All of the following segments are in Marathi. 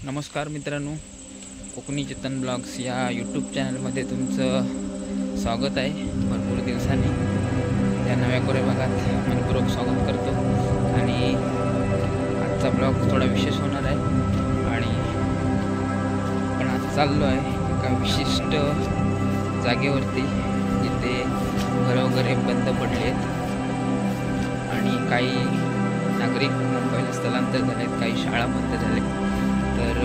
नमस्कार मित्रांनो, कोकणी चेतन ब्लॉग्स या यूट्यूब चॅनलमध्ये तुमचं स्वागत आहे। भरपूर दिवसांनी त्या नव्या कोरे भागात मनपूर्वक स्वागत करतो आणि आजचा ब्लॉग थोडा विशेष होणार आहे आणि आपण आज चाललो आहे एका विशिष्ट जागेवरती जिथे घरं वगैरे बंद पडले आहेत आणि काही नागरिक मुंबईला स्थलांतर झाले आहेत, काही शाळा बंद झाल्या। तर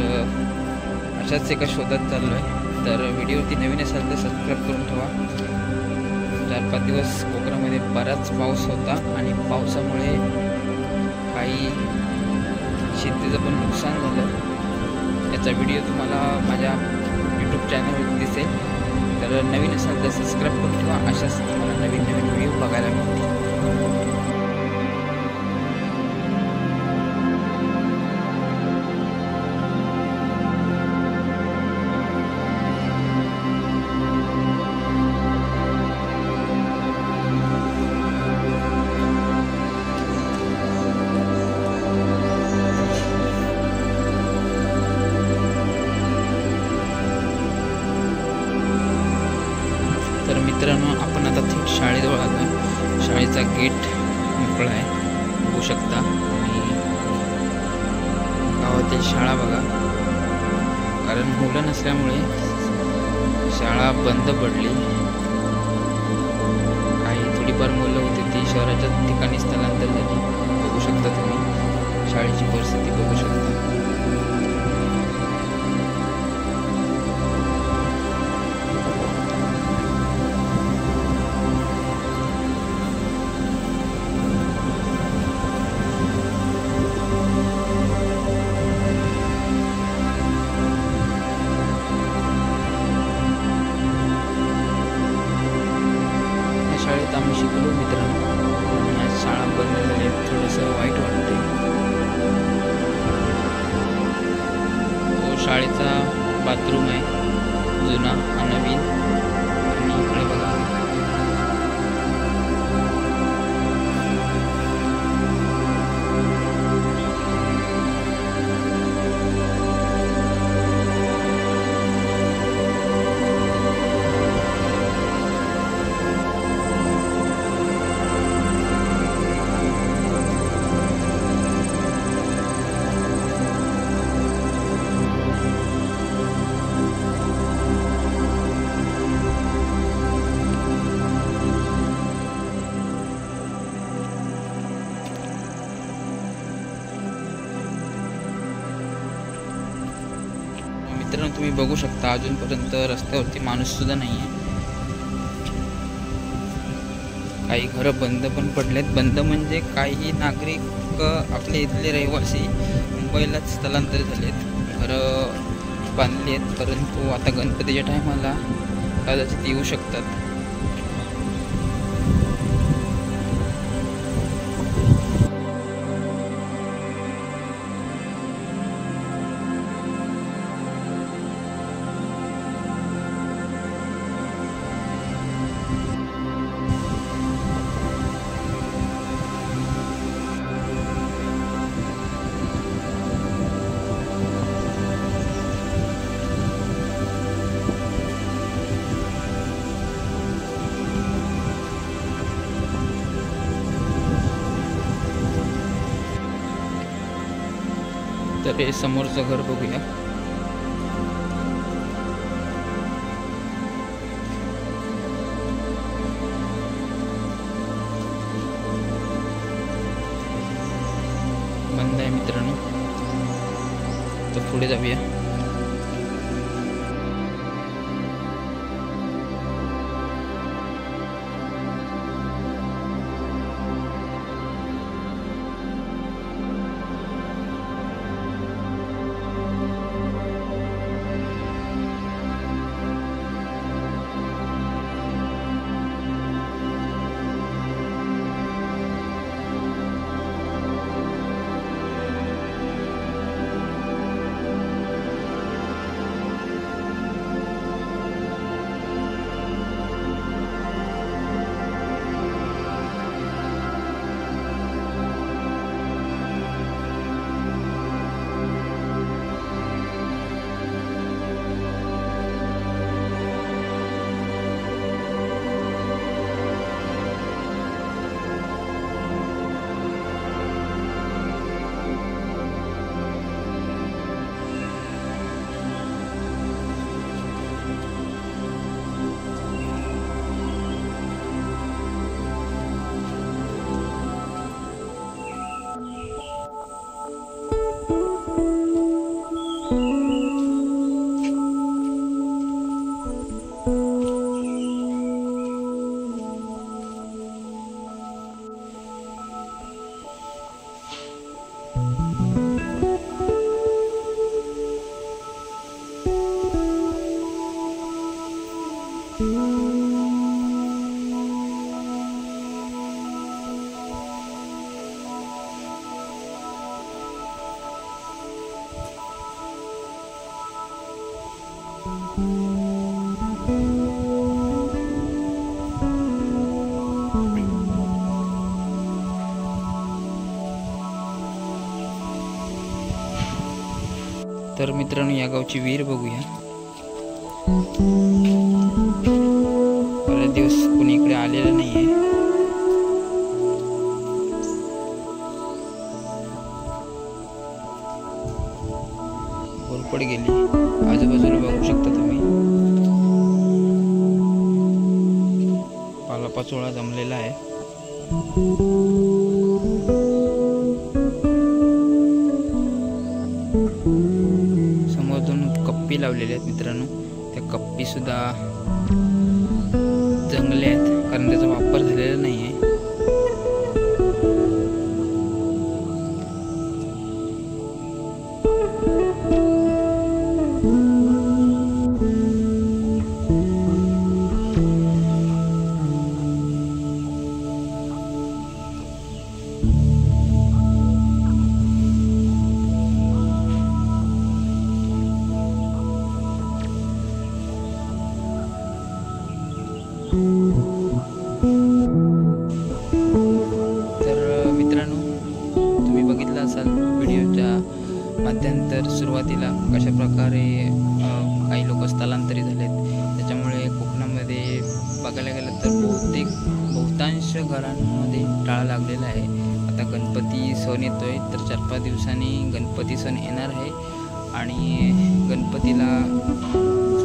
अशाच एका शोधात चाललो आहे। तर व्हिडिओवरती नवीन असाल तर सबस्क्राईब करून ठेवा। 4-5 दिवस कोकणामध्ये बराच पाऊस होता आणि पावसामुळे काही शेतीचं पण नुकसान झालं। याचा व्हिडिओ तुम्हाला माझ्या यूट्यूब चॅनलवर दिसेल। तर नवीन असाल तर सबस्क्राईब करून ठेवा, अशाच तुम्हाला नवीन नवीन व्हिडिओ बघायला मिळतील। तर मित्रांनो, आपण आता थेट शाळेजवळ आलो। शाळेचा गेट मोकळा आहे, बघू शकता। आणि गावातील शाळा बघा, कारण मुलं नसल्यामुळे शाळा बंद पडली। काही थोडीफार मुलं होती ती शहराच्या ठिकाणी स्थलांतर झाली। बघू शकता तुम्ही शाळेची परिस्थिती बघू शकता। शाळेत आम्ही शिकलो मित्रांनो, आज शाळा बंद झाली, थोडंसं वाईट वाटते। तो शाळेचा बाथरूम आहे, जुना नवीन। आणि इकडे बघा, मित्रांनो तुम्ही बघू शकता अजूनपर्यंत रस्त्यावरती माणूस सुद्धा नाही आहे। काही घरं बंद पण पडलेत। बंद म्हणजे काही नागरिक आपले इथले रहिवासी मुंबईलाच स्थलांतर झालेत, घरं बांधली आहेत। परंतु आता गणपतीच्या टायमाला कदाचित येऊ शकतात। तर हे समोरचं घर बघूया। बंद आहे मित्रांनो, तर पुढे जाऊया। तर मित्रांनो, या गावची विहीर बघूया. बरेच दिवस कोणी इकडे आलेलं नाहीये. कोरपड गेली. आजूबाजूला बघू शकता तुम्ही, पालापाचोळा जमलेला आहे. कप्पी लावलेले आहेत मित्रांनो. त्या कप्पी सुद्धा जंगले आहेत, कारण त्याचा वापर झालेला नाहीये. तर मित्रांनो, तुम्ही बघितलं असाल व्हिडिओच्या मध्यंतर सुरुवातीला कशा प्रकारे काही लोक स्थलांतरित झालेत. त्याच्यामुळे कोकणामध्ये बघायला गेलं तर बहुतांश घरांमध्ये टाळा लागलेला आहे. आता गणपती सण येतोय, तर 4-5 दिवसांनी गणपती सण येणार आहे आणि गणपतीला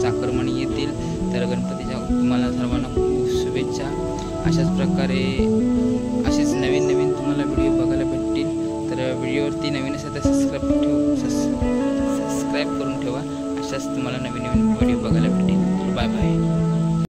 साखरमणी येतील. तर गणपतीच्या तुम्हाला सर्वांना खूप शुभेच्छा. अशाच प्रकारे असेच नवीन तुम्हाला व्हिडिओ बघायला भेटतील. तर व्हिडिओवरती नवीन असेल तर सबस्क्राईब करून ठेवा. अशाच तुम्हाला नवीन व्हिडिओ बघायला भेटतील. Bye bye.